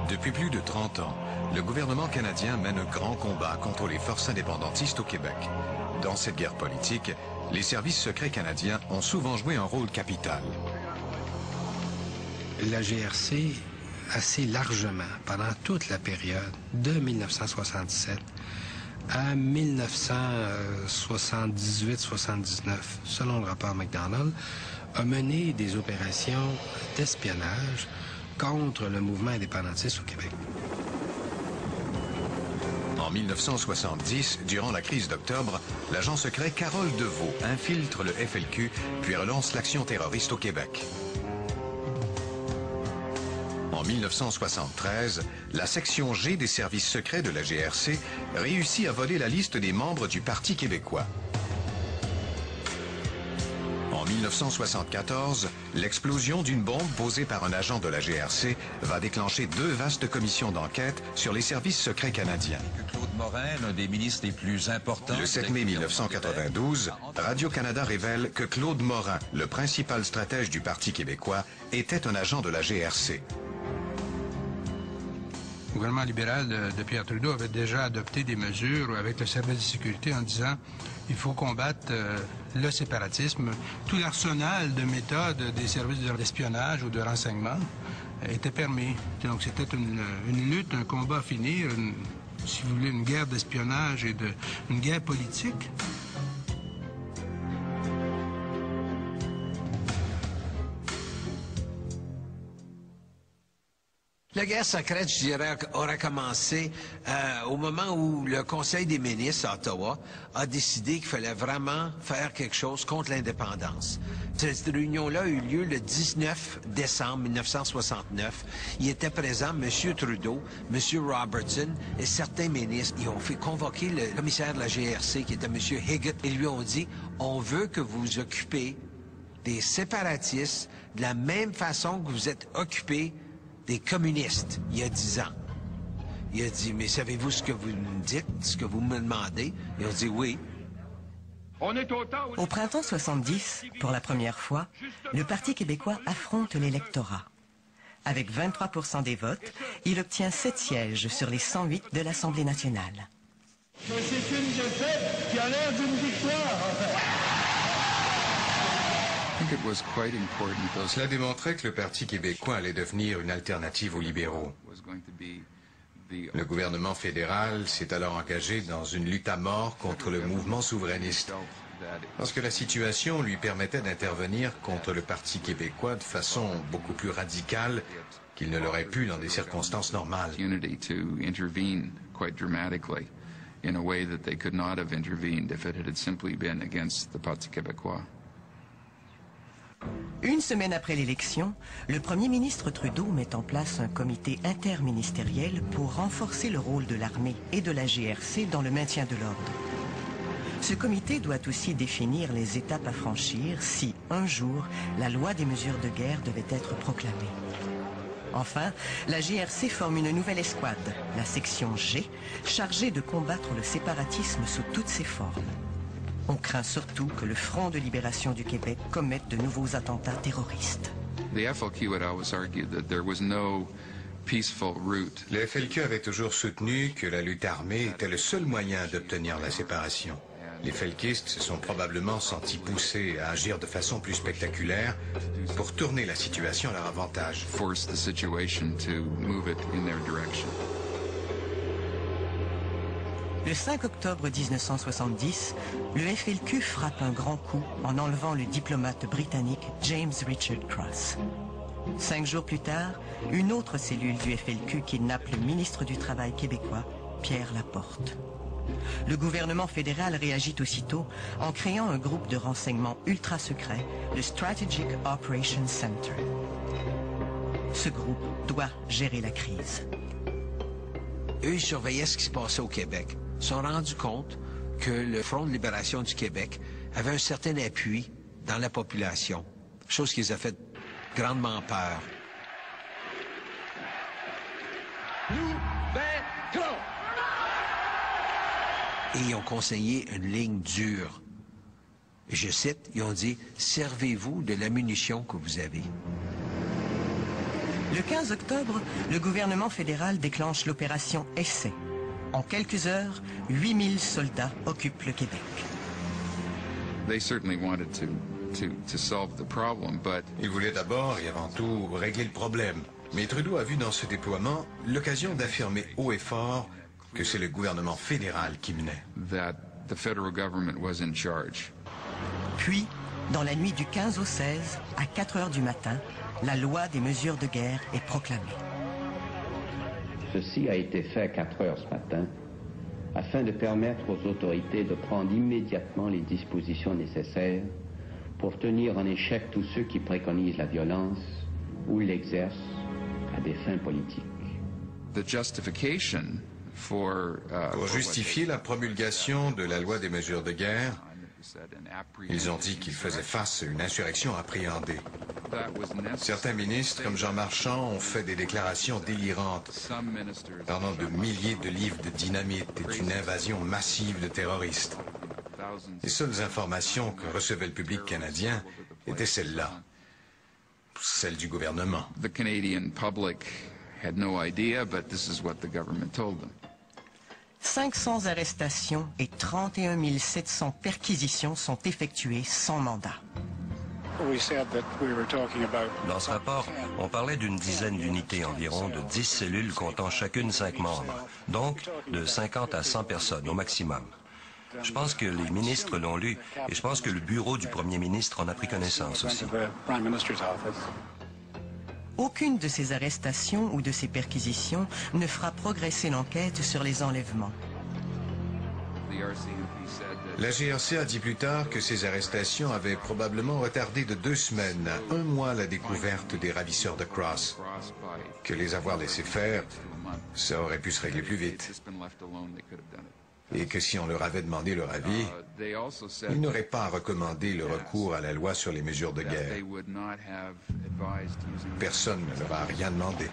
Depuis plus de 30 ans, le gouvernement canadien mène un grand combat contre les forces indépendantistes au Québec. Dans cette guerre politique, les services secrets canadiens ont souvent joué un rôle capital. La GRC, assez largement, pendant toute la période de 1967 à 1978-79, selon le rapport McDonald, a mené des opérations d'espionnage contre le mouvement indépendantiste au Québec. En 1970, durant la crise d'octobre, l'agent secret Carole Deveau infiltre le FLQ puis relance l'action terroriste au Québec. En 1973, la section G des services secrets de la GRC réussit à voler la liste des membres du Parti québécois. En 1974, l'explosion d'une bombe posée par un agent de la GRC va déclencher 2 vastes commissions d'enquête sur les services secrets canadiens. Claude Morin, l'un des ministres les plus importants... Le 7 mai 1992, Radio-Canada révèle que Claude Morin, le principal stratège du Parti québécois, était un agent de la GRC. Le gouvernement libéral de Pierre Trudeau avait déjà adopté des mesures avec le service de sécurité en disant il faut combattre le séparatisme. Tout l'arsenal de méthodes des services d'espionnage ou de renseignement était permis. Donc c'était une lutte, un combat à finir, si vous voulez, une guerre d'espionnage et une guerre politique. La guerre secrète, je dirais, aura commencé au moment où le Conseil des ministres à Ottawa a décidé qu'il fallait vraiment faire quelque chose contre l'indépendance. Cette réunion-là a eu lieu le 19 décembre 1969. Il était présent M. Trudeau, M. Robertson et certains ministres. Ils ont fait convoquer le commissaire de la GRC, qui était M. Higgett, et lui ont dit « On veut que vous vous occupez des séparatistes de la même façon que vous êtes occupés des communistes, il y a 10 ans. » Il a dit, mais savez-vous ce que vous me dites, ce que vous me demandez? Ils ont dit oui. Au printemps 70, pour la première fois, le Parti québécois affronte l'électorat. Avec 23% des votes, il obtient 7 sièges sur les 108 de l'Assemblée nationale. C'est une défaite qui a l'air d'une victoire. Cela démontrait que le Parti québécois allait devenir une alternative aux libéraux. Le gouvernement fédéral s'est alors engagé dans une lutte à mort contre le mouvement souverainiste, parce que la situation lui permettait d'intervenir contre le Parti québécois de façon beaucoup plus radicale qu'il ne l'aurait pu dans des circonstances normales. In a way that they could not have intervened if it had simply been against the Parti québécois. Une semaine après l'élection, le Premier ministre Trudeau met en place un comité interministériel pour renforcer le rôle de l'armée et de la GRC dans le maintien de l'ordre. Ce comité doit aussi définir les étapes à franchir si, un jour, la loi des mesures de guerre devait être proclamée. Enfin, la GRC forme une nouvelle escouade, la section G, chargée de combattre le séparatisme sous toutes ses formes. On craint surtout que le Front de libération du Québec commette de nouveaux attentats terroristes. The FLQ had always argued that there was no peaceful route. Le FLQ avait toujours soutenu que la lutte armée était le seul moyen d'obtenir la séparation. Les felkistes se sont probablement sentis poussés à agir de façon plus spectaculaire pour tourner la situation à leur avantage. Force the situation to move it in their direction. Le 5 octobre 1970, le FLQ frappe un grand coup en enlevant le diplomate britannique James Richard Cross. 5 jours plus tard, une autre cellule du FLQ kidnappe le ministre du Travail québécois, Pierre Laporte. Le gouvernement fédéral réagit aussitôt en créant un groupe de renseignement ultra secret, le Strategic Operations Center. Ce groupe doit gérer la crise. Eux, ils surveillaient ce qui se passait au Québec. Ils se sont rendus compte que le Front de libération du Québec avait un certain appui dans la population, chose qui les a fait grandement peur. Nous vaincrons! Et ils ont conseillé une ligne dure. Je cite, ils ont dit « Servez-vous de la munition que vous avez ». Le 15 octobre, le gouvernement fédéral déclenche l'opération Essai. En quelques heures, 8000 soldats occupent le Québec. They certainly wanted to solve the problem, but Il voulait d'abord et avant tout régler le problème. Mais Trudeau a vu dans ce déploiement l'occasion d'affirmer haut et fort que c'est le gouvernement fédéral qui menait. that the federal government was in charge. Puis, dans la nuit du 15 au 16, à 4 heures du matin, la loi des mesures de guerre est proclamée. Ceci a été fait à 4 heures ce matin, afin de permettre aux autorités de prendre immédiatement les dispositions nécessaires pour tenir en échec tous ceux qui préconisent la violence ou l'exercent à des fins politiques. The justification for justifier la promulgation de la loi des mesures de guerre, ils ont dit qu'ils faisaient face à une insurrection appréhendée. Certains ministres, comme Jean Marchand, ont fait des déclarations délirantes, parlant de milliers de livres de dynamite et d'une invasion massive de terroristes. Les seules informations que recevait le public canadien étaient celles-là, celles du gouvernement. The Canadian public had no idea, but this is what the government told them. 500 arrestations et 31 700 perquisitions sont effectuées sans mandat. Dans ce rapport, on parlait d'une dizaine d'unités environ, de 10 cellules comptant chacune 5 membres, donc de 50 à 100 personnes au maximum. Je pense que les ministres l'ont lu et je pense que le bureau du premier ministre en a pris connaissance aussi. Aucune de ces arrestations ou de ces perquisitions ne fera progresser l'enquête sur les enlèvements. La GRC a dit plus tard que ces arrestations avaient probablement retardé de 2 semaines à 1 mois la découverte des ravisseurs de Cross. Que les avoir laissés faire, ça aurait pu se régler plus vite. Et que si on leur avait demandé leur avis, ils n'auraient pas recommandé le recours à la loi sur les mesures de guerre. Personne ne leur a rien demandé.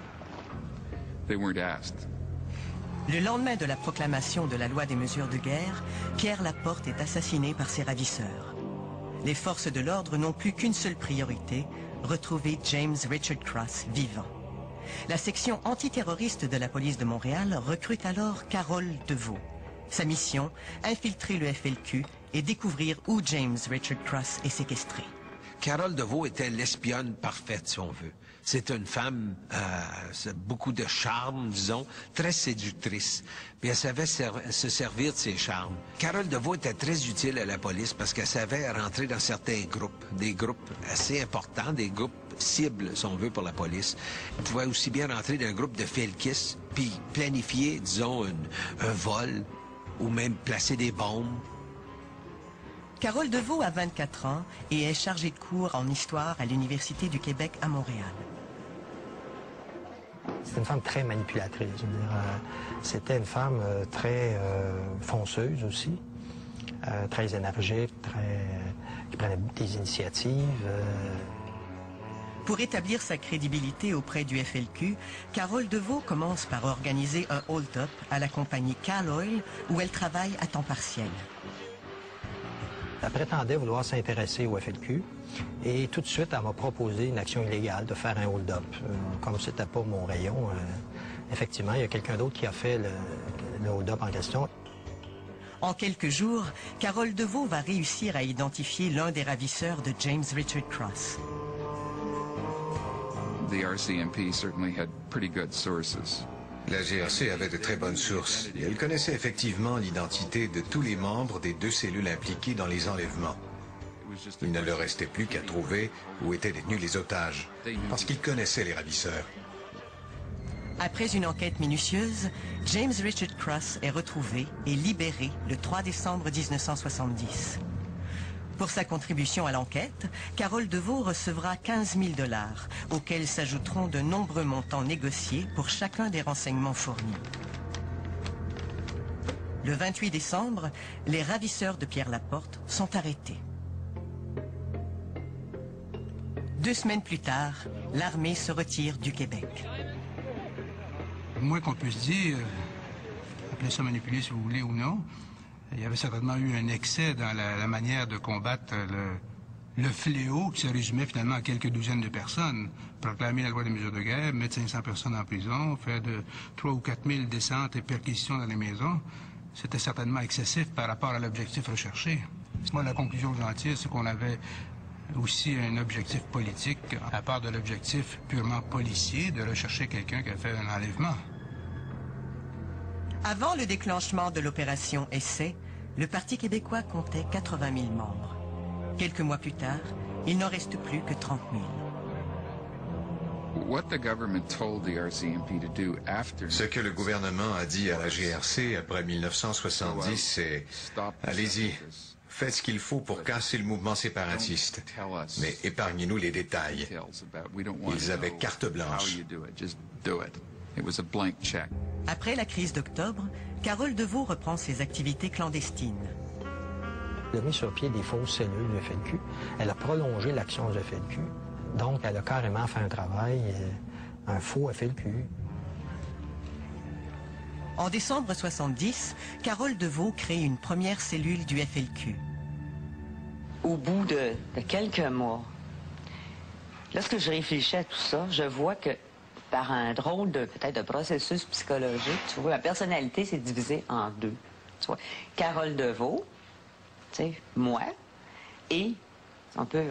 Le lendemain de la proclamation de la loi des mesures de guerre, Pierre Laporte est assassiné par ses ravisseurs. Les forces de l'ordre n'ont plus qu'une seule priorité, retrouver James Richard Cross vivant. La section antiterroriste de la police de Montréal recrute alors Carole Deveau. Sa mission, infiltrer le FLQ et découvrir où James Richard Cross est séquestré. Carole Deveau était l'espionne parfaite, si on veut. C'est une femme, beaucoup de charme, disons, très séductrice. Puis elle savait se servir de ses charmes. Carole Deveau était très utile à la police parce qu'elle savait rentrer dans certains groupes, des groupes assez importants, des groupes cibles, si on veut, pour la police. Elle pouvait aussi bien rentrer dans un groupe de felkistes, puis planifier, disons, un vol, ou même placer des bombes. Carole Deveau a 24 ans et est chargée de cours en histoire à l'Université du Québec à Montréal. C'est une femme très manipulatrice. Je veux dire, c'était une femme très fonceuse aussi, très énergique, qui prenait des initiatives. Pour établir sa crédibilité auprès du FLQ, Carole Deveau commence par organiser un hold-up à la compagnie Cal Oil où elle travaille à temps partiel. Elle prétendait vouloir s'intéresser au FLQ et tout de suite, elle m'a proposé une action illégale de faire un hold-up. Comme c'était pas mon rayon, effectivement, il y a quelqu'un d'autre qui a fait le hold-up en question. En quelques jours, Carole Deveau va réussir à identifier l'un des ravisseurs de James Richard Cross. The RCMP certainly had pretty good sources. La GRC avait de très bonnes sources et elle connaissait effectivement l'identité de tous les membres des 2 cellules impliquées dans les enlèvements. Il ne leur restait plus qu'à trouver où étaient détenus les otages, parce qu'ils connaissaient les ravisseurs. Après une enquête minutieuse, James Richard Cross est retrouvé et libéré le 3 décembre 1970. Pour sa contribution à l'enquête, Carole Deveau recevra 15 000 $, auxquels s'ajouteront de nombreux montants négociés pour chacun des renseignements fournis. Le 28 décembre, les ravisseurs de Pierre Laporte sont arrêtés. 2 semaines plus tard, l'armée se retire du Québec. Le moins qu'on puisse dire, appelez ça manipuler si vous voulez ou non, il y avait certainement eu un excès dans la manière de combattre le fléau qui se résumait finalement à quelques douzaines de personnes. Proclamer la loi des mesures de guerre, mettre 500 personnes en prison, faire de 3 ou 4 000 descentes et perquisitions dans les maisons, c'était certainement excessif par rapport à l'objectif recherché. Moi, la conclusion que j'en tire, c'est qu'on avait aussi un objectif politique, à part de l'objectif purement policier de rechercher quelqu'un qui a fait un enlèvement. Avant le déclenchement de l'opération Essai, le Parti québécois comptait 80 000 membres. Quelques mois plus tard, il n'en reste plus que 30 000. Ce que le gouvernement a dit à la GRC après 1970, c'est « Allez-y, faites ce qu'il faut pour casser le mouvement séparatiste, mais épargnez-nous les détails. » Ils avaient carte blanche. Après la crise d'octobre, Carole Deveau reprend ses activités clandestines. Elle a mis sur pied des fausses cellules du FLQ. Elle a prolongé l'action du FLQ. Donc, elle a carrément fait un travail, un faux FLQ. En décembre 70, Carole Deveau crée une première cellule du FLQ. Au bout de quelques mois, lorsque je réfléchis à tout ça, je vois que par un drôle de, peut-être, de processus psychologique, tu vois, ma personnalité s'est divisée en deux. Tu vois, Carole Deveau, tu sais, moi, et un peu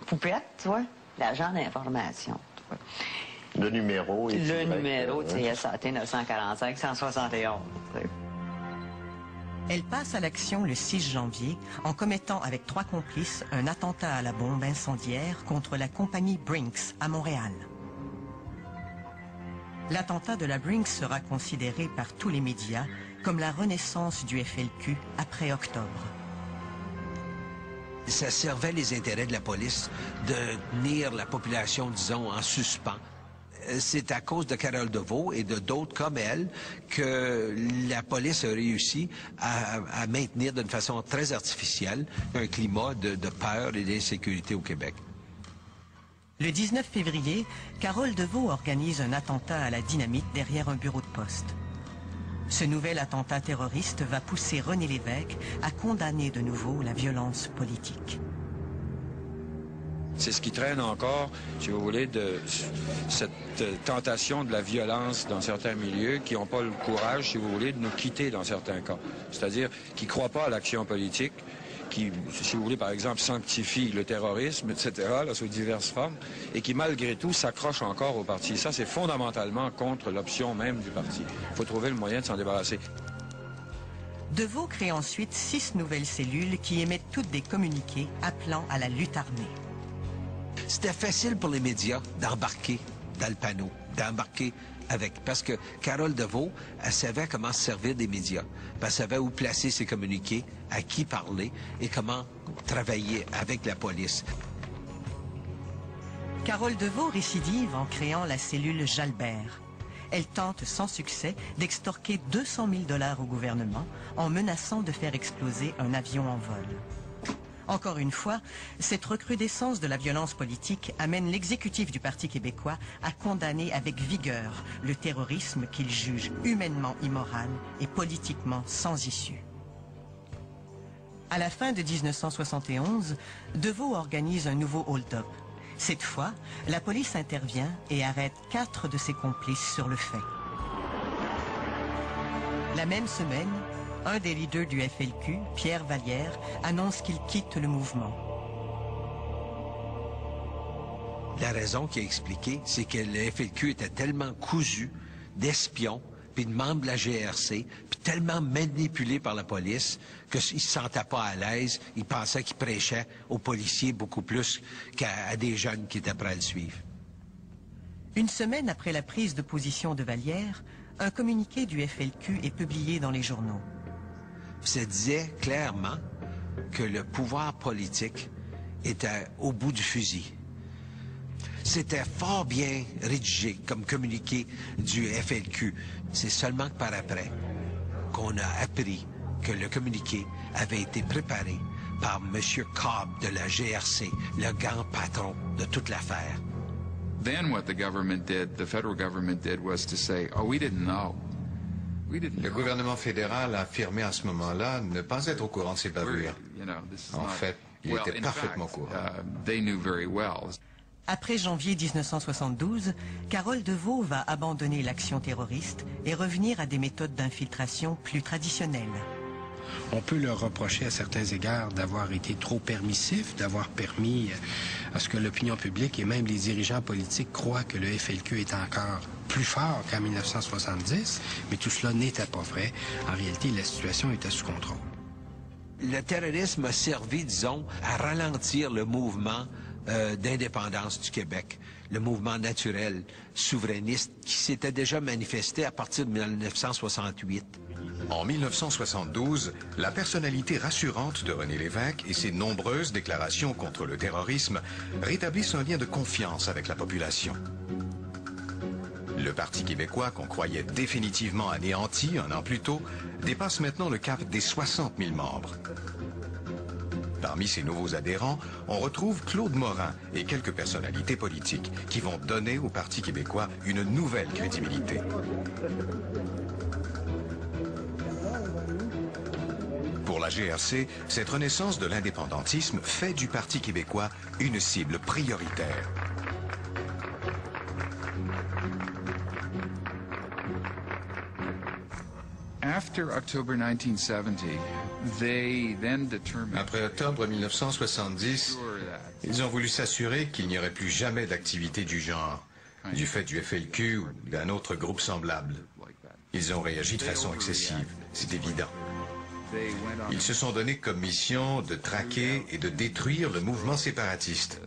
Poupette, tu vois, l'agent d'information. Le numéro. Le numéro, tu sais, SAT 945-171. Tu sais. Elle passe à l'action le 6 janvier en commettant avec 3 complices un attentat à la bombe incendiaire contre la compagnie Brinks à Montréal. L'attentat de la Brinks sera considéré par tous les médias comme la renaissance du FLQ après octobre. Ça servait les intérêts de la police de tenir la population, disons, en suspens. C'est à cause de Carole Deveau et de d'autres comme elle que la police a réussi à maintenir d'une façon très artificielle un climat de peur et d'insécurité au Québec. Le 19 février, Carole Deveau organise un attentat à la dynamite derrière un bureau de poste. Ce nouvel attentat terroriste va pousser René Lévesque à condamner de nouveau la violence politique. C'est ce qui traîne encore, si vous voulez, de cette tentation de la violence dans certains milieux qui n'ont pas le courage, si vous voulez, de nous quitter dans certains cas. C'est-à-dire qui ne croient pas à l'action politique, qui, si vous voulez, par exemple, sanctifient le terrorisme, etc., là, sous diverses formes, et qui, malgré tout, s'accrochent encore au parti. Ça, c'est fondamentalement contre l'option même du parti. Il faut trouver le moyen de s'en débarrasser. Deveau crée ensuite 6 nouvelles cellules qui émettent toutes des communiqués appelant à la lutte armée. C'était facile pour les médias d'embarquer dans le panneau, d'embarquer avec... Parce que Carole Deveau, elle savait comment se servir des médias. Elle savait où placer ses communiqués, à qui parler et comment travailler avec la police. Carole Deveau récidive en créant la cellule Jalbert. Elle tente sans succès d'extorquer 200 000 $ au gouvernement en menaçant de faire exploser un avion en vol. Encore une fois, cette recrudescence de la violence politique amène l'exécutif du Parti québécois à condamner avec vigueur le terrorisme qu'il juge humainement immoral et politiquement sans issue. À la fin de 1971, Deveau organise un nouveau hold-up. Cette fois, la police intervient et arrête 4 de ses complices sur le fait. La même semaine, un des leaders du FLQ, Pierre Vallière, annonce qu'il quitte le mouvement. La raison qui a expliqué, c'est que le FLQ était tellement cousu d'espions, puis de membres de la GRC, puis tellement manipulé par la police, qu'il ne se sentait pas à l'aise. Il pensait qu'il prêchait aux policiers beaucoup plus qu'à des jeunes qui étaient prêts à le suivre. Une semaine après la prise de position de Vallière, un communiqué du FLQ est publié dans les journaux. Ça disait clairement que le pouvoir politique était au bout du fusil. C'était fort bien rédigé comme communiqué du FLQ. C'est seulement que par après qu'on a appris que le communiqué avait été préparé par M. Cobb de la GRC, le grand patron de toute l'affaire. Then what the federal government did was to say, oh, we didn't know. Le gouvernement fédéral a affirmé à ce moment-là ne pas être au courant de ces bavures. En fait, Il était parfaitement courant. Après janvier 1972, Carole DeVaux va abandonner l'action terroriste et revenir à des méthodes d'infiltration plus traditionnelles. On peut leur reprocher à certains égards d'avoir été trop permissif, d'avoir permis à ce que l'opinion publique et même les dirigeants politiques croient que le FLQ est encore plus fort qu'en 1970, mais tout cela n'était pas vrai. En réalité, la situation était sous contrôle. Le terrorisme a servi, disons, à ralentir le mouvement d'indépendance du Québec, le mouvement naturel, souverainiste, qui s'était déjà manifesté à partir de 1968. En 1972, la personnalité rassurante de René Lévesque et ses nombreuses déclarations contre le terrorisme rétablissent un lien de confiance avec la population. Le Parti québécois, qu'on croyait définitivement anéanti un an plus tôt, dépasse maintenant le cap des 60 000 membres. Parmi ces nouveaux adhérents, on retrouve Claude Morin et quelques personnalités politiques qui vont donner au Parti québécois une nouvelle crédibilité. Pour la GRC, cette renaissance de l'indépendantisme fait du Parti québécois une cible prioritaire. Après octobre 1970, ils ont voulu s'assurer qu'il n'y aurait plus jamais d'activité du genre, du fait du FLQ ou d'un autre groupe semblable. Ils ont réagi de façon excessive, c'est évident. Ils se sont donné comme mission de traquer et de détruire le mouvement séparatiste.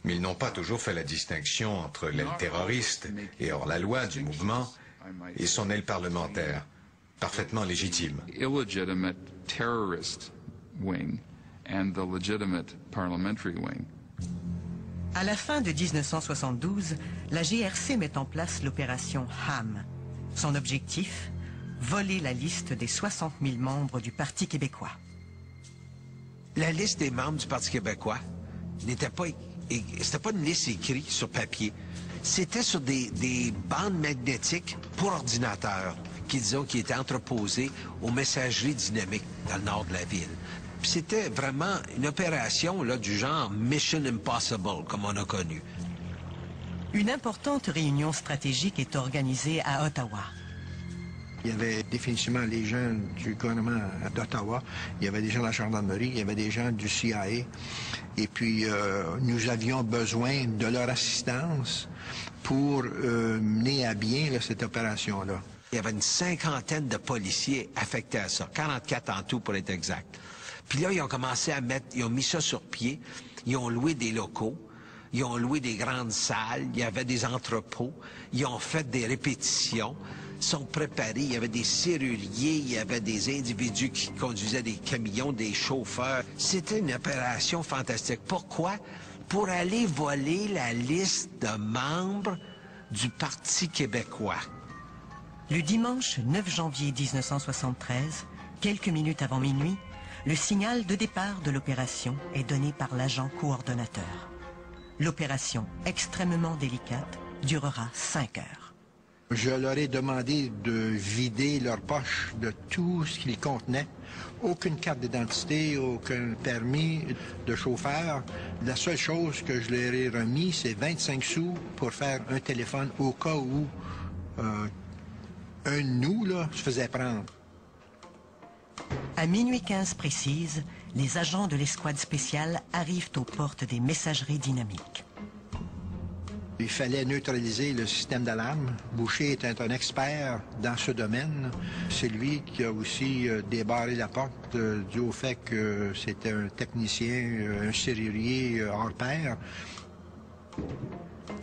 Mais ils n'ont pas toujours fait la distinction entre l'aile terroriste et hors-la-loi du mouvement et son aile parlementaire, parfaitement légitime. À la fin de 1972, la GRC met en place l'opération HAM. Son objectif, voler la liste des 60 000 membres du Parti québécois. La liste des membres du Parti québécois n'était pas, c'était pas une liste écrite sur papier. C'était sur des bandes magnétiques pour ordinateur qui, disons, qui étaient entreposées aux messageries dynamiques dans le nord de la ville. Puis c'était vraiment une opération là, du genre Mission Impossible, comme on a connu. Une importante réunion stratégique est organisée à Ottawa. Il y avait définitivement les gens du gouvernement d'Ottawa, il y avait des gens de la gendarmerie, il y avait des gens du CIA. Et puis, nous avions besoin de leur assistance pour mener à bien là, cette opération-là. Il y avait une 50aine de policiers affectés à ça, 44 en tout pour être exact. Puis là, ils ont commencé à ils ont mis ça sur pied, ils ont loué des locaux, ils ont loué des grandes salles, il y avait des entrepôts, ils ont fait des répétitions, sont préparés, il y avait des serruriers, il y avait des individus qui conduisaient des camions, des chauffeurs. C'était une opération fantastique. Pourquoi? Pour aller voler la liste de membres du Parti québécois. Le dimanche 9 janvier 1973, quelques minutes avant minuit, le signal de départ de l'opération est donné par l'agent coordonnateur. L'opération, extrêmement délicate, durera 5 heures. Je leur ai demandé de vider leur poche de tout ce qu'ils contenaient. Aucune carte d'identité, aucun permis de chauffeur. La seule chose que je leur ai remis, c'est 25 sous pour faire un téléphone au cas où un de nous là, se faisait prendre. À minuit 15 précise, les agents de l'escouade spéciale arrivent aux portes des messageries dynamiques. Il fallait neutraliser le système d'alarme. Boucher était un expert dans ce domaine. C'est lui qui a aussi débarré la porte dû au fait que c'était un technicien, un serrurier hors pair.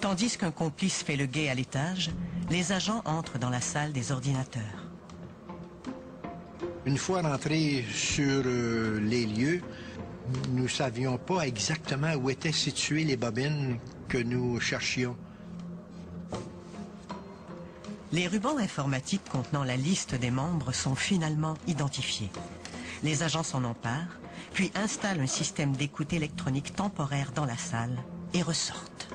Tandis qu'un complice fait le guet à l'étage, les agents entrent dans la salle des ordinateurs. Une fois rentrés sur les lieux, nous ne savions pas exactement où étaient situées les bobines que nous cherchions. Les rubans informatiques contenant la liste des membres sont finalement identifiés. Les agents s'en emparent, puis installent un système d'écoute électronique temporaire dans la salle et ressortent.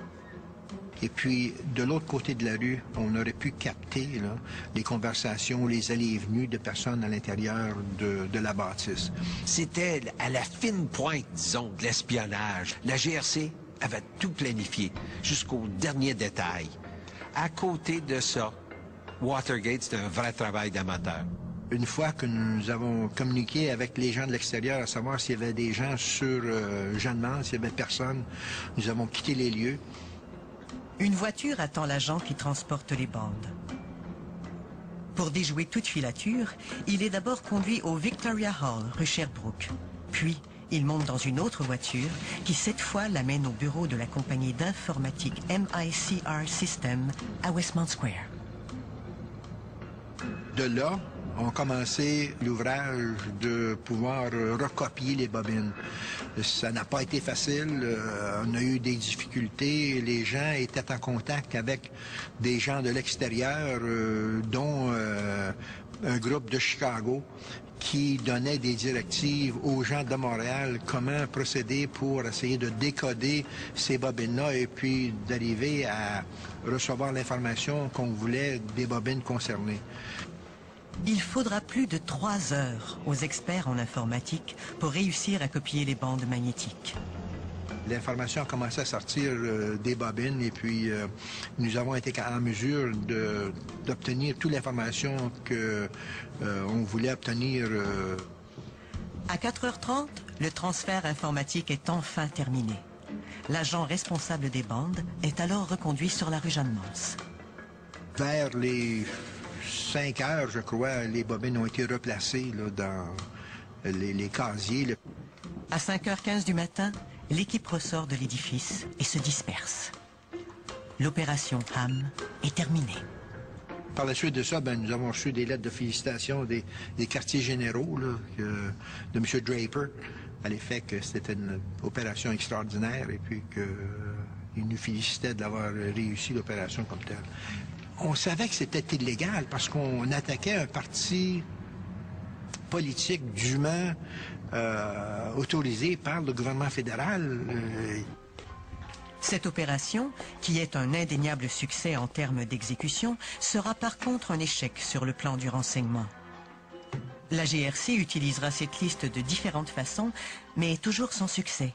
Et puis, de l'autre côté de la rue, on aurait pu capter là, les conversations, les allées et venues de personnes à l'intérieur de la bâtisse. C'était à la fine pointe, disons, de l'espionnage. La GRC avait tout planifié, jusqu'au dernier détail. À côté de ça, Watergate, c'était un vrai travail d'amateur. Une fois que nous avons communiqué avec les gens de l'extérieur à savoir s'il y avait des gens sur Jeannemans, s'il y avait personne, nous avons quitté les lieux. Une voiture attend l'agent qui transporte les bandes. Pour déjouer toute filature, il est d'abord conduit au Victoria Hall, rue Sherbrooke. Puis, il monte dans une autre voiture qui, cette fois, l'amène au bureau de la compagnie d'informatique MICR System à Westmount Square. De là, on commencé l'ouvrage de pouvoir recopier les bobines. Ça n'a pas été facile, on a eu des difficultés, les gens étaient en contact avec des gens de l'extérieur, dont un groupe de Chicago qui donnait des directives aux gens de Montréal comment procéder pour essayer de décoder ces bobines-là et puis d'arriver à recevoir l'information qu'on voulait des bobines concernées. Il faudra plus de 3 heures aux experts en informatique pour réussir à copier les bandes magnétiques. L'information a commencé à sortir des bobines et puis nous avons été en mesure d'obtenir toute l'information qu'on voulait obtenir. À 4h30, le transfert informatique est enfin terminé. L'agent responsable des bandes est alors reconduit sur la rue Jeannemans. Vers les 5 heures, je crois, les bobines ont été replacées là, dans les casiers. À 5h15 du matin, l'équipe ressort de l'édifice et se disperse. L'opération Ham est terminée. Par la suite de ça, nous avons reçu des lettres de félicitations des quartiers généraux là, de M. Draper, à l'effet que c'était une opération extraordinaire et puis qu'il nous félicitait d'avoir réussi l'opération comme telle. On savait que c'était illégal parce qu'on attaquait un parti politique dûment autorisé par le gouvernement fédéral. Cette opération, qui est un indéniable succès en termes d'exécution, sera par contre un échec sur le plan du renseignement. La GRC utilisera cette liste de différentes façons, mais toujours sans succès.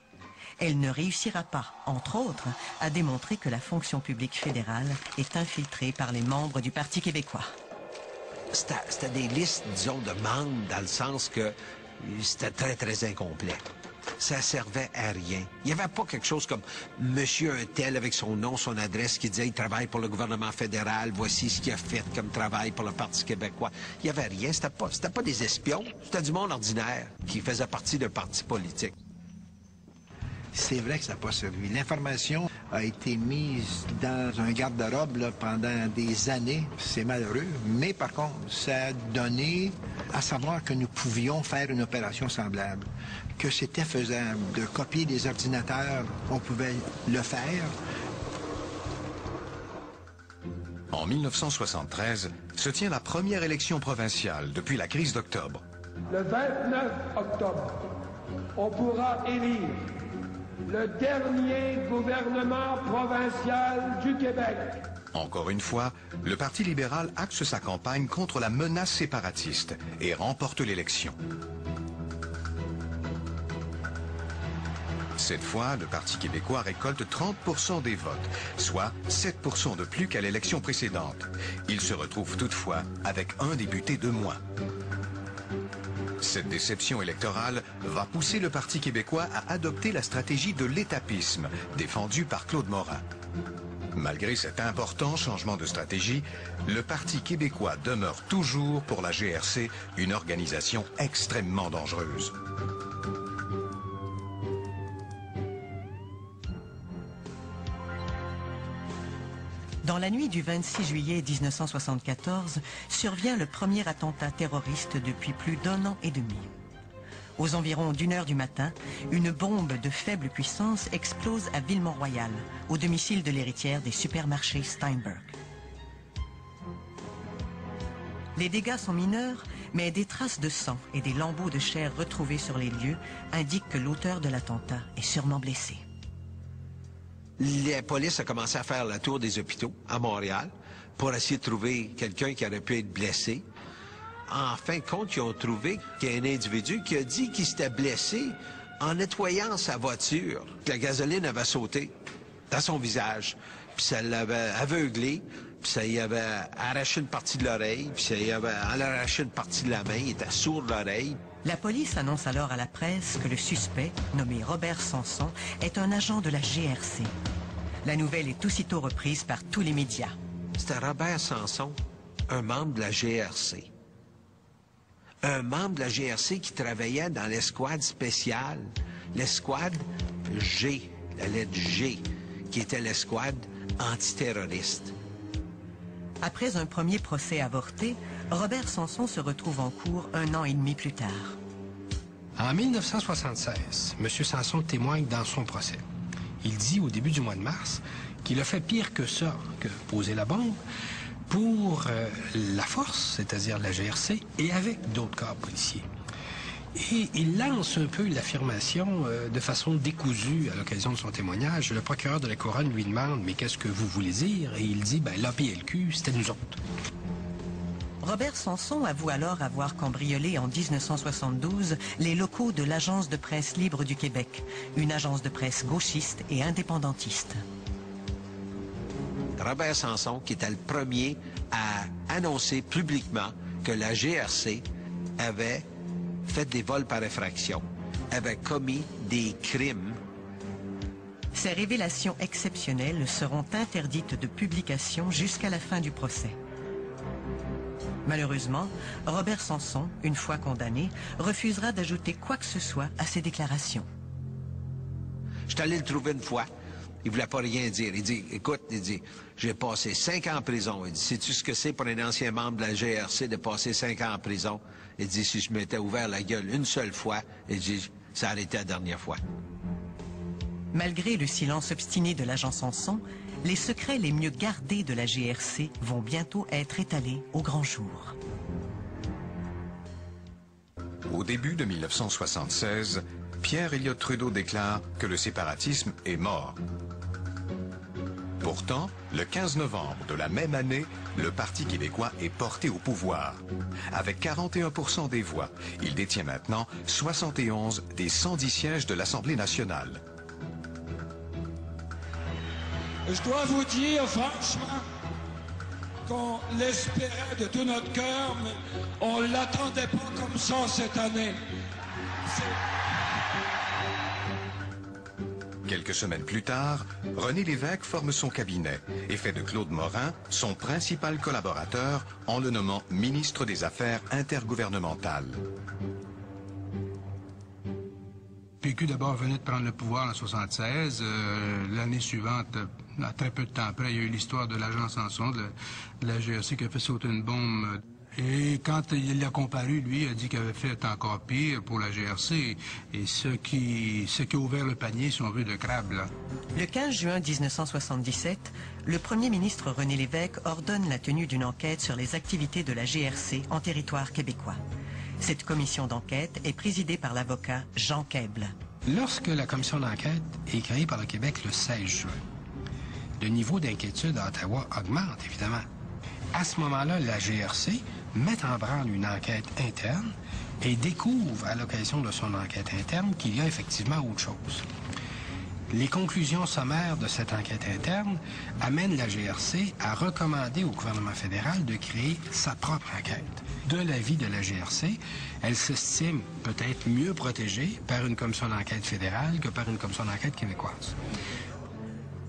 Elle ne réussira pas, entre autres, à démontrer que la fonction publique fédérale est infiltrée par les membres du Parti québécois. C'était des listes, disons, de membres, dans le sens que c'était très, très incomplet. Ça servait à rien. Il n'y avait pas quelque chose comme Monsieur un tel avec son nom, son adresse, qui disait « Il travaille pour le gouvernement fédéral, voici ce qu'il a fait comme travail pour le Parti québécois ». Il n'y avait rien, c'était pas des espions, c'était du monde ordinaire qui faisait partie d'un parti politique. C'est vrai que ça n'a pas servi. L'information a été mise dans un garde-robe pendant des années. C'est malheureux, mais par contre, ça a donné à savoir que nous pouvions faire une opération semblable, que c'était faisable. De copier des ordinateurs, on pouvait le faire. En 1973, se tient la première élection provinciale depuis la crise d'octobre. Le 29 octobre, on pourra élire le dernier gouvernement provincial du Québec. Encore une fois, le Parti libéral axe sa campagne contre la menace séparatiste et remporte l'élection. Cette fois, le Parti québécois récolte 30% des votes, soit 7% de plus qu'à l'élection précédente. Il se retrouve toutefois avec un député de moins. Cette déception électorale va pousser le Parti québécois à adopter la stratégie de l'étapisme, défendue par Claude Morin. Malgré cet important changement de stratégie, le Parti québécois demeure toujours pour la GRC une organisation extrêmement dangereuse. Dans la nuit du 26 juillet 1974, survient le premier attentat terroriste depuis plus d'1 an et demi. Aux environs d'1h du matin, une bombe de faible puissance explose à Ville-Mont-Royal, au domicile de l'héritière des supermarchés Steinberg. Les dégâts sont mineurs, mais des traces de sang et des lambeaux de chair retrouvés sur les lieux indiquent que l'auteur de l'attentat est sûrement blessé. La police a commencé à faire le tour des hôpitaux à Montréal pour essayer de trouver quelqu'un qui aurait pu être blessé. En fin de compte, ils ont trouvé qu'il y a un individu qui a dit qu'il s'était blessé en nettoyant sa voiture. La gasoline avait sauté dans son visage, puis ça l'avait aveuglé, puis ça y avait arraché une partie de l'oreille, puis ça y avait arraché une partie de la main, il était sourd de l'oreille. La police annonce alors à la presse que le suspect, nommé Robert Sanson, est un agent de la GRC. La nouvelle est aussitôt reprise par tous les médias. C'était Robert Sanson, un membre de la GRC. Un membre de la GRC qui travaillait dans l'escouade spéciale, l'escouade G, la lettre G, qui était l'escouade antiterroriste. Après un premier procès avorté, Robert Sanson se retrouve en cour 1 an et demi plus tard. En 1976, M. Sanson témoigne dans son procès. Il dit au début du mois de mars qu'il a fait pire que ça, que poser la bombe, pour la force, c'est-à-dire la GRC, et avec d'autres corps policiers. Et il lance un peu l'affirmation de façon décousue à l'occasion de son témoignage. Le procureur de la Couronne lui demande « Mais qu'est-ce que vous voulez dire? » Et il dit « Ben, l'APLQ, c'était nous autres. » Robert Sanson avoue alors avoir cambriolé en 1972 les locaux de l'Agence de presse libre du Québec, une agence de presse gauchiste et indépendantiste. Robert Sanson, qui était le premier à annoncer publiquement que la GRC avait fait des vols par effraction, avait commis des crimes. Ces révélations exceptionnelles seront interdites de publication jusqu'à la fin du procès. Malheureusement, Robert Sanson, une fois condamné, refusera d'ajouter quoi que ce soit à ses déclarations. Je suis allé le trouver une fois. Il voulait pas rien dire. Il dit, écoute, il dit, j'ai passé 5 ans en prison. Il dit, sais-tu ce que c'est pour un ancien membre de la GRC de passer 5 ans en prison? Il dit, si je m'étais ouvert la gueule une seule fois, il dit, ça a été la dernière fois. Malgré le silence obstiné de l'agent Sanson, les secrets les mieux gardés de la GRC vont bientôt être étalés au grand jour. Au début de 1976, Pierre Elliott Trudeau déclare que le séparatisme est mort. Pourtant, le 15 novembre de la même année, le Parti québécois est porté au pouvoir. Avec 41% des voix, il détient maintenant 71 des 110 sièges de l'Assemblée nationale. Je dois vous dire, franchement, qu'on l'espérait de tout notre cœur, mais on ne l'attendait pas comme ça cette année. Quelques semaines plus tard, René Lévesque forme son cabinet et fait de Claude Morin son principal collaborateur en le nommant ministre des Affaires intergouvernementales. PQ d'abord venait de prendre le pouvoir en 1976. L'année suivante, très peu de temps après, il y a eu l'histoire de l'agent Sanson, de la GRC qui a fait sauter une bombe. Et quand il a comparu, lui, il a dit qu'il avait fait encore pire pour la GRC. Et ce qui a ouvert le panier, si on veut, de crabe, là. Le 15 juin 1977, le premier ministre René Lévesque ordonne la tenue d'une enquête sur les activités de la GRC en territoire québécois. Cette commission d'enquête est présidée par l'avocat Jean Keible. Lorsque la commission d'enquête est créée par le Québec le 16 juin, le niveau d'inquiétude à Ottawa augmente, évidemment. À ce moment-là, la GRC met en branle une enquête interne et découvre, à l'occasion de son enquête interne, qu'il y a effectivement autre chose. Les conclusions sommaires de cette enquête interne amènent la GRC à recommander au gouvernement fédéral de créer sa propre enquête. De l'avis de la GRC, elle s'estime peut-être mieux protégée par une commission d'enquête fédérale que par une commission d'enquête québécoise.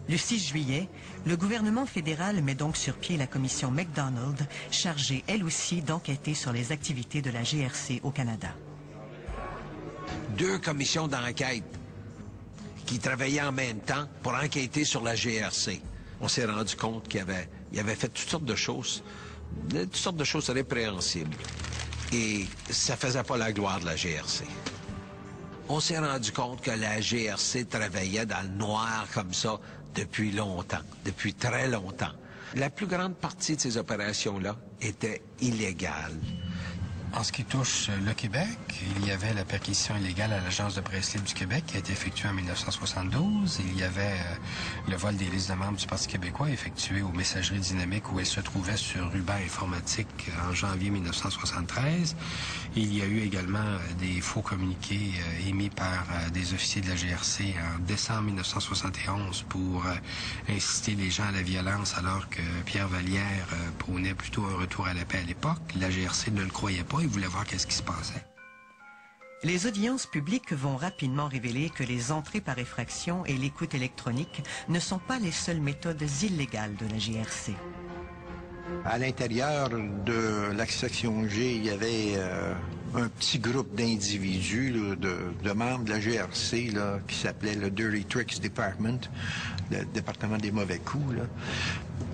Le 6 juillet, le gouvernement fédéral met donc sur pied la commission McDonald, chargée elle aussi d'enquêter sur les activités de la GRC au Canada. 2 commissions d'enquête qui travaillaient en même temps pour enquêter sur la GRC. On s'est rendu compte qu'il avait fait toutes sortes de choses répréhensibles. Et ça faisait pas la gloire de la GRC. On s'est rendu compte que la GRC travaillait dans le noir comme ça depuis longtemps, depuis très longtemps. La plus grande partie de ces opérations-là était illégale. En ce qui touche le Québec, il y avait la perquisition illégale à l'Agence de presse libre du Québec qui a été effectuée en 1972. Il y avait le vol des listes de membres du Parti québécois effectué aux messageries dynamiques où elles se trouvaient sur ruban informatique en janvier 1973. Il y a eu également des faux communiqués émis par des officiers de la GRC en décembre 1971 pour inciter les gens à la violence alors que Pierre Vallière prônait plutôt un retour à la paix à l'époque. La GRC ne le croyait pas. Ils voulaient voir qu'est-ce qui se passait. Les audiences publiques vont rapidement révéler que les entrées par effraction et l'écoute électronique ne sont pas les seules méthodes illégales de la GRC. À l'intérieur de la section G, il y avait un petit groupe d'individus, de membres de la GRC là, qui s'appelait le Dirty Tricks Department, le département des mauvais coups. Là.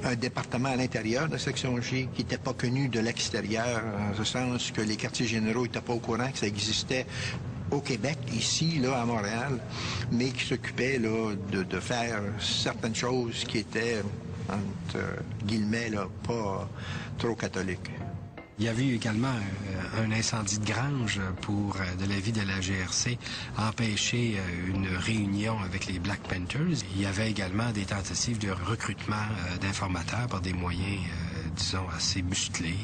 Un département à l'intérieur de la section G qui n'était pas connu de l'extérieur, en ce sens que les quartiers généraux n'étaient pas au courant que ça existait au Québec, ici, là, à Montréal, mais qui s'occupait là, de faire certaines choses qui étaient, entre guillemets, là, pas trop catholiques. Il y avait eu également un incendie de grange pour, de l'avis de la GRC, empêcher une réunion avec les Black Panthers. Il y avait également des tentatives de recrutement d'informateurs par des moyens, disons, assez musclés,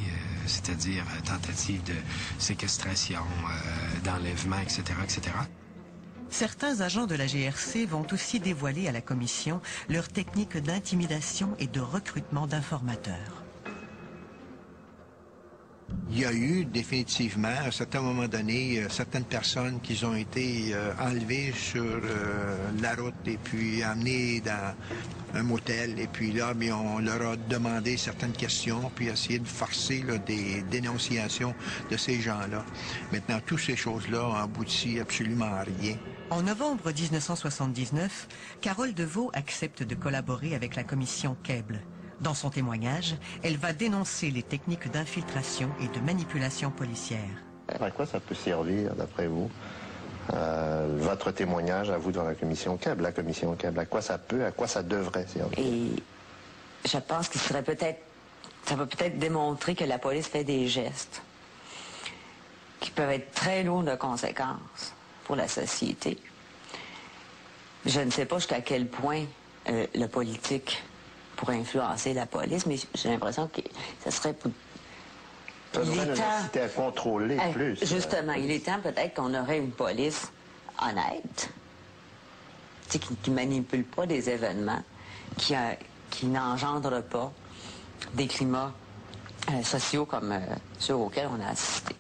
c'est-à-dire tentatives de séquestration, d'enlèvement, etc., etc. Certains agents de la GRC vont aussi dévoiler à la Commission leurs techniques d'intimidation et de recrutement d'informateurs. Il y a eu définitivement, à un certain moment donné, certaines personnes qui ont été enlevées sur la route et puis amenées dans un motel. Et puis là, bien, on leur a demandé certaines questions, puis essayé de forcer là, des dénonciations de ces gens-là. Maintenant, toutes ces choses-là ont abouti absolument à rien. En novembre 1979, Carole Deveau accepte de collaborer avec la commission Kebble. Dans son témoignage, elle va dénoncer les techniques d'infiltration et de manipulation policière. À quoi ça peut servir, d'après vous, votre témoignage à vous devant la commission Kebble, à quoi ça peut, à quoi ça devrait servir? Et je pense qu'il serait peut-être, ça va peut-être démontrer que la police fait des gestes qui peuvent être très lourds de conséquences pour la société. Je ne sais pas jusqu'à quel point le politique pour influencer la police, mais j'ai l'impression que ça serait pour... Ça devrait nous inciter à contrôler plus. Justement, il est temps peut-être qu'on aurait une police honnête, qui ne manipule pas des événements, qui n'engendre pas des climats sociaux comme ceux auxquels on a assisté.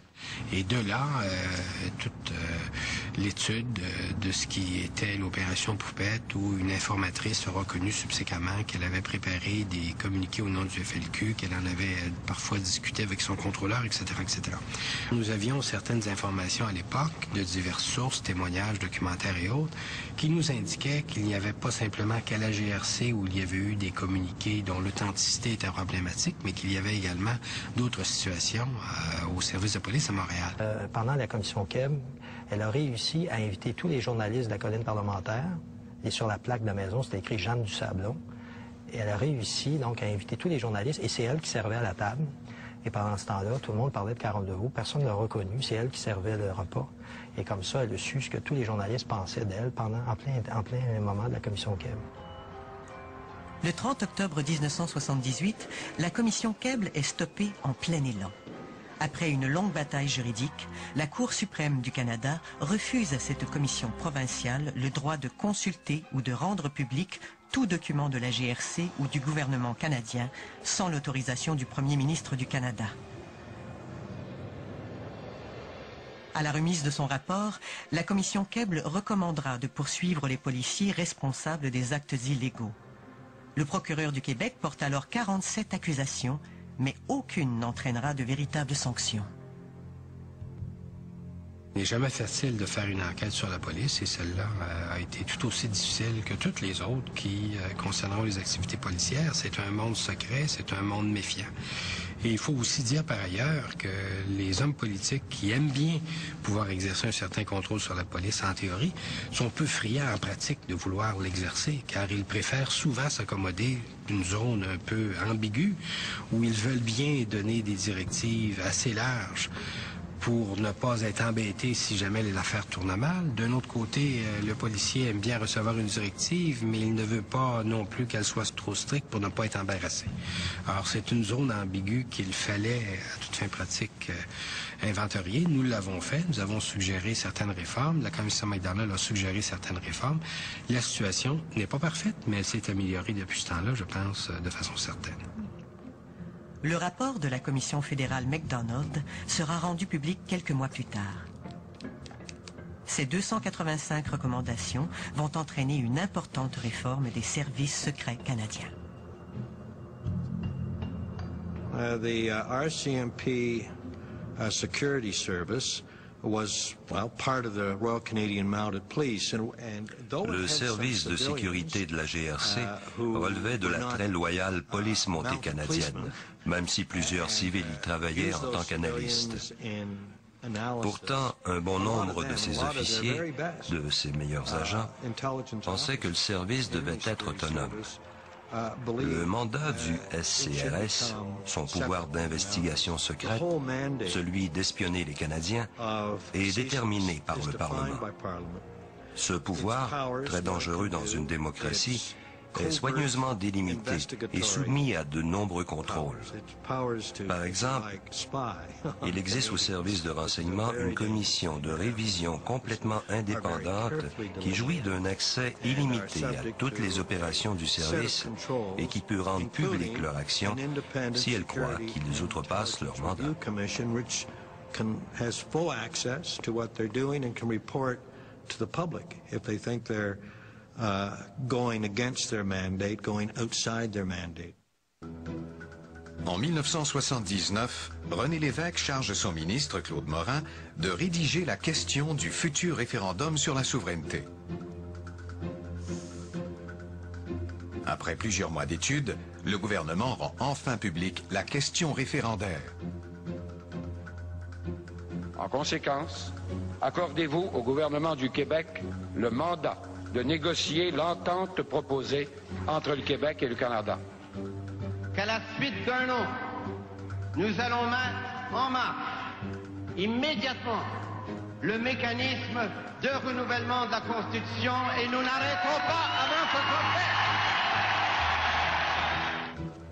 Et de là, toute l'étude de ce qui était l'opération Poupette, où une informatrice a reconnu subséquemment qu'elle avait préparé des communiqués au nom du FLQ, qu'elle en avait parfois discuté avec son contrôleur, etc., etc. Nous avions certaines informations à l'époque de diverses sources, témoignages, documentaires et autres, qui nous indiquaient qu'il n'y avait pas simplement qu'à la GRC où il y avait eu des communiqués dont l'authenticité était problématique, mais qu'il y avait également d'autres situations au service de police à Montréal. Pendant la commission Kebble, elle a réussi à inviter tous les journalistes de la colline parlementaire, et sur la plaque de la maison, c'était écrit Jeanne du Sablon. Et elle a réussi donc à inviter tous les journalistes, et c'est elle qui servait à la table. Et pendant ce temps-là, tout le monde parlait de Carole Deveau, personne ne l'a reconnue, c'est elle qui servait le repas. Et comme ça, elle a su ce que tous les journalistes pensaient d'elle en plein moment de la commission Kebble. Le 30 octobre 1978, la commission Kebble est stoppée en plein élan. Après une longue bataille juridique, la Cour suprême du Canada refuse à cette commission provinciale le droit de consulter ou de rendre public tout document de la GRC ou du gouvernement canadien sans l'autorisation du Premier ministre du Canada. À la remise de son rapport, la commission Kebble recommandera de poursuivre les policiers responsables des actes illégaux. Le procureur du Québec porte alors 47 accusations, mais aucune n'entraînera de véritables sanctions. Il n'est jamais facile de faire une enquête sur la police et celle-là a été tout aussi difficile que toutes les autres qui concerneront les activités policières. C'est un monde secret, c'est un monde méfiant. Et il faut aussi dire par ailleurs que les hommes politiques qui aiment bien pouvoir exercer un certain contrôle sur la police en théorie sont peu friands en pratique de vouloir l'exercer, car ils préfèrent souvent s'accommoder d'une zone un peu ambiguë où ils veulent bien donner des directives assez larges pour ne pas être embêté si jamais l'affaire tourne mal. D'un autre côté, le policier aime bien recevoir une directive, mais il ne veut pas non plus qu'elle soit trop stricte pour ne pas être embarrassé. Alors, c'est une zone ambiguë qu'il fallait, à toute fin pratique, inventorier. Nous l'avons fait. Nous avons suggéré certaines réformes. La commission McDonald a suggéré certaines réformes. La situation n'est pas parfaite, mais elle s'est améliorée depuis ce temps-là, je pense, de façon certaine. Le rapport de la commission fédérale McDonald sera rendu public quelques mois plus tard. Ces 285 recommandations vont entraîner une importante réforme des services secrets canadiens. The RCMP Security Service was, well, part of the Royal Canadian Mounted Police. Le service de sécurité de la GRC relevait de la très loyale police montée canadienne, même si plusieurs civils y travaillaient en tant qu'analystes. Pourtant, un bon nombre de ces officiers, de ses meilleurs agents, pensaient que le service devait être autonome. Le mandat du SCRS, son pouvoir d'investigation secrète, celui d'espionner les Canadiens, est déterminé par le Parlement. Ce pouvoir, très dangereux dans une démocratie, est soigneusement délimité et soumis à de nombreux contrôles. Par exemple, il existe au service de renseignement une commission de révision complètement indépendante qui jouit d'un accès illimité à toutes les opérations du service et qui peut rendre publique leur action si elle croit qu'ils outrepassent leur mandat. Going against their mandate, going outside their mandate. En 1979, René Lévesque charge son ministre, Claude Morin, de rédiger la question du futur référendum sur la souveraineté. Après plusieurs mois d'études, le gouvernement rend enfin publique la question référendaire. En conséquence, accordez-vous au gouvernement du Québec le mandat de négocier l'entente proposée entre le Québec et le Canada. Qu'à la suite d'un an, nous allons mettre en marche immédiatement le mécanisme de renouvellement de la Constitution et nous n'arrêterons pas avant ce soit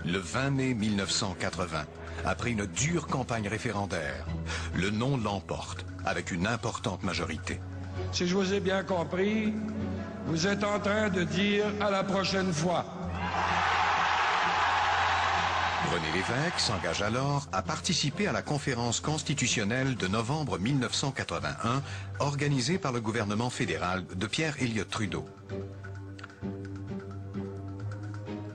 fait. Le 20 mai 1980, après une dure campagne référendaire, le non l'emporte avec une importante majorité. Si je vous ai bien compris, vous êtes en train de dire à la prochaine fois. René Lévesque s'engage alors à participer à la conférence constitutionnelle de novembre 1981 organisée par le gouvernement fédéral de Pierre Elliott Trudeau.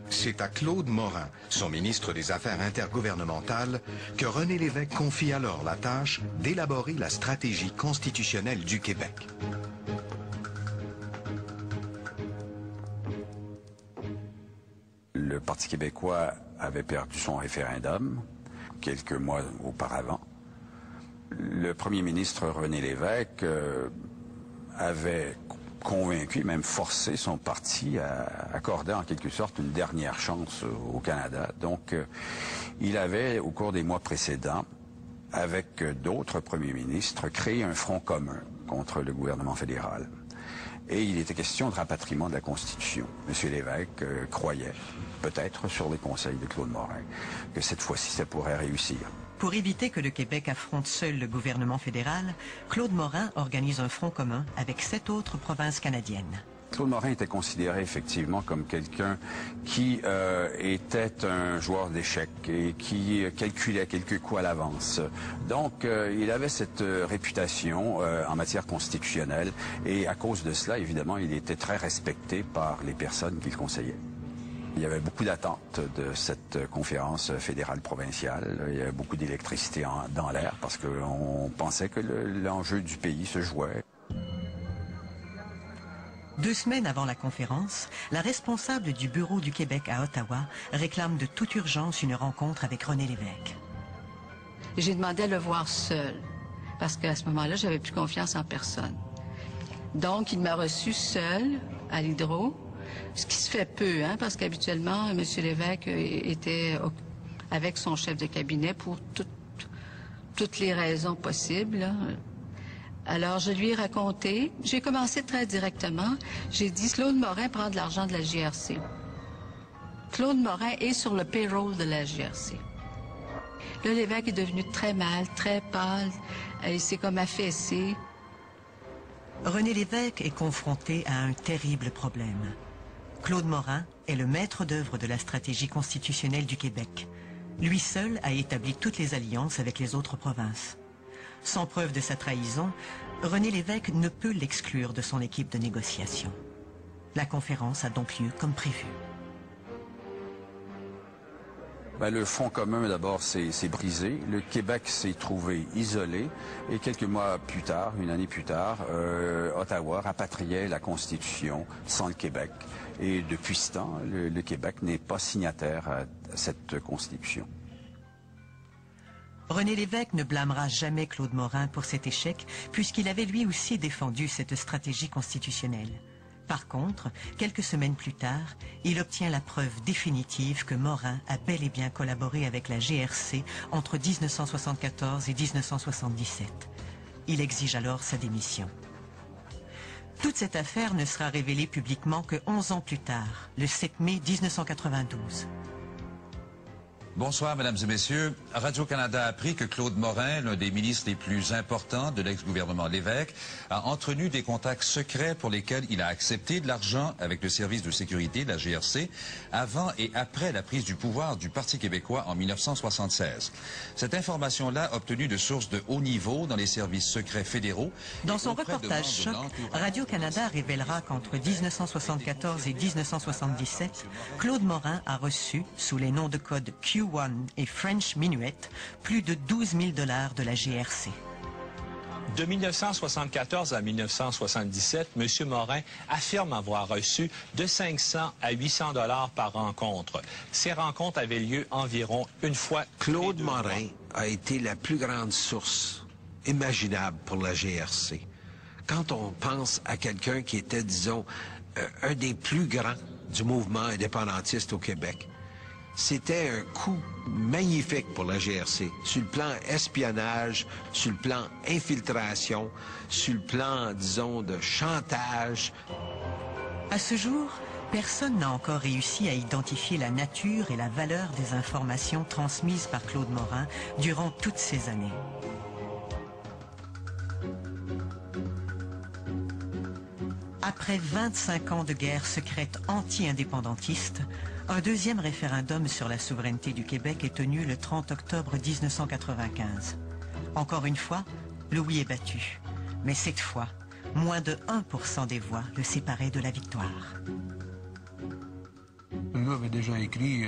C'est à Claude Morin, son ministre des Affaires intergouvernementales, que René Lévesque confie alors la tâche d'élaborer la stratégie constitutionnelle du Québec. Le Parti québécois avait perdu son référendum quelques mois auparavant. Le premier ministre René Lévesque avait convaincu, même forcé son parti à accorder en quelque sorte une dernière chance au Canada. Donc, il avait, au cours des mois précédents, avec d'autres premiers ministres, créé un front commun contre le gouvernement fédéral. Et il était question de rapatriement de la Constitution. M. Lévesque croyait, peut-être sur les conseils de Claude Morin, que cette fois-ci, ça pourrait réussir. Pour éviter que le Québec affronte seul le gouvernement fédéral, Claude Morin organise un front commun avec 7 autres provinces canadiennes. Claude Morin était considéré effectivement comme quelqu'un qui était un joueur d'échecs et qui calculait quelques coups à l'avance. Donc, il avait cette réputation en matière constitutionnelle et à cause de cela, évidemment, il était très respecté par les personnes qu'il conseillait. Il y avait beaucoup d'attentes de cette conférence fédérale provinciale. Il y avait beaucoup d'électricité dans l'air parce qu'on pensait que l'enjeu du pays se jouait. 2 semaines avant la conférence, la responsable du bureau du Québec à Ottawa réclame de toute urgence une rencontre avec René Lévesque. J'ai demandé à le voir seul, parce qu'à ce moment-là, j'avais plus confiance en personne. Donc, il m'a reçu seul à l'Hydro, ce qui se fait peu, hein, parce qu'habituellement, M. Lévesque était avec son chef de cabinet pour toutes les raisons possibles, là. Alors, je lui ai raconté. J'ai commencé très directement. J'ai dit, Claude Morin prend de l'argent de la GRC. Claude Morin est sur le payroll de la GRC. Là, l'évêque est devenu très mal, très pâle. Il s'est comme affaissé. René Lévesque est confronté à un terrible problème. Claude Morin est le maître d'œuvre de la stratégie constitutionnelle du Québec. Lui seul a établi toutes les alliances avec les autres provinces. Sans preuve de sa trahison, René Lévesque ne peut l'exclure de son équipe de négociation. La conférence a donc lieu comme prévu. Le front commun, d'abord, s'est brisé. Le Québec s'est trouvé isolé. Et quelques mois plus tard, une année plus tard, Ottawa rapatriait la Constitution sans le Québec. Et depuis ce temps, le Québec n'est pas signataire à cette Constitution. René Lévesque ne blâmera jamais Claude Morin pour cet échec, puisqu'il avait lui aussi défendu cette stratégie constitutionnelle. Par contre, quelques semaines plus tard, il obtient la preuve définitive que Morin a bel et bien collaboré avec la GRC entre 1974 et 1977. Il exige alors sa démission. Toute cette affaire ne sera révélée publiquement que 11 ans plus tard, le 7 mai 1992. Bonsoir, mesdames et messieurs. Radio-Canada a appris que Claude Morin, l'un des ministres les plus importants de l'ex-gouvernement Lévesque, a entretenu des contacts secrets pour lesquels il a accepté de l'argent avec le service de sécurité, la GRC, avant et après la prise du pouvoir du Parti québécois en 1976. Cette information-là, obtenue de sources de haut niveau dans les services secrets fédéraux... Dans son reportage Choc, Radio-Canada révélera qu'entre 1974 et 1977, Claude Morin a reçu, sous les noms de code Q1 et French Minuet, plus de 12 000 $ de la GRC. De 1974 à 1977, M. Morin affirme avoir reçu de 500 à 800 $ par rencontre. Ces rencontres avaient lieu environ une fois. Claude Morin a été la plus grande source imaginable pour la GRC. Quand on pense à quelqu'un qui était, disons, un des plus grands du mouvement indépendantiste au Québec, c'était un coup magnifique pour la GRC, sur le plan espionnage, sur le plan infiltration, sur le plan, disons, de chantage. À ce jour, personne n'a encore réussi à identifier la nature et la valeur des informations transmises par Claude Morin durant toutes ces années. Après 25 ans de guerre secrète anti-indépendantiste, un deuxième référendum sur la souveraineté du Québec est tenu le 30 octobre 1995. Encore une fois, le oui est battu. Mais cette fois, moins de 1% des voix le séparaient de la victoire. Nous avait déjà écrit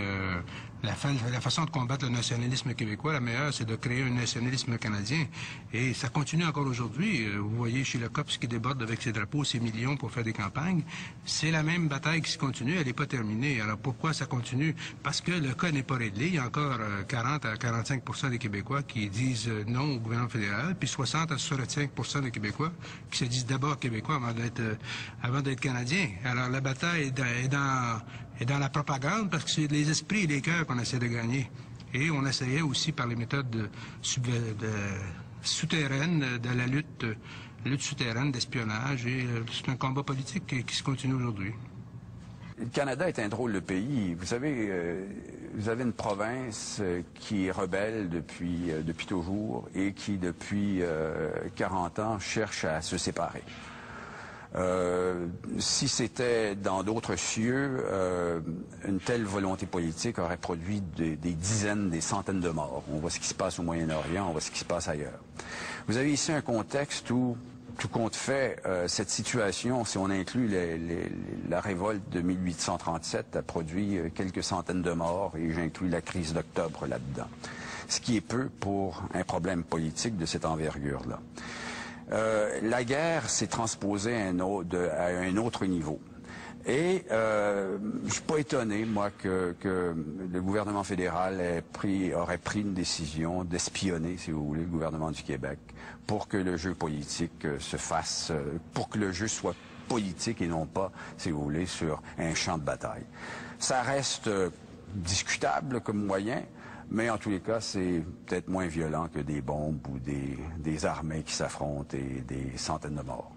la façon de combattre le nationalisme québécois, la meilleure, c'est de créer un nationalisme canadien. Et ça continue encore aujourd'hui. Vous voyez chez le COPS qui déborde avec ses drapeaux, ses millions pour faire des campagnes. C'est la même bataille qui se continue, elle n'est pas terminée. Alors pourquoi ça continue? Parce que le cas n'est pas réglé. Il y a encore 40 à 45% des Québécois qui disent non au gouvernement fédéral, puis 60 à 65% des Québécois qui se disent d'abord québécois avant d'être canadiens. Alors la bataille est dans la propagande, parce que c'est les esprits et les cœurs qu'on essaie de gagner. Et on essayait aussi par les méthodes souterraines de la lutte souterraine d'espionnage. Et c'est un combat politique qui se continue aujourd'hui. Le Canada est un drôle de pays. Vous savez, vous avez une province qui est rebelle depuis toujours et qui, depuis 40 ans, cherche à se séparer. Si c'était dans d'autres cieux, une telle volonté politique aurait produit des dizaines, des centaines de morts. On voit ce qui se passe au Moyen-Orient, on voit ce qui se passe ailleurs. Vous avez ici un contexte où, tout compte fait, cette situation, si on inclut la révolte de 1837, a produit quelques centaines de morts, et j'inclus la crise d'octobre là-dedans. Ce qui est peu pour un problème politique de cette envergure-là. La guerre s'est transposée à un autre niveau. Et je suis pas étonné, moi, que le gouvernement fédéral aurait pris une décision d'espionner, si vous voulez, le gouvernement du Québec, pour que le jeu politique se fasse, pour que le jeu soit politique et non pas, si vous voulez, sur un champ de bataille. Ça reste discutable comme moyen, Mais en tous les cas, c'est peut-être moins violent que des bombes ou des armées qui s'affrontent et des centaines de morts.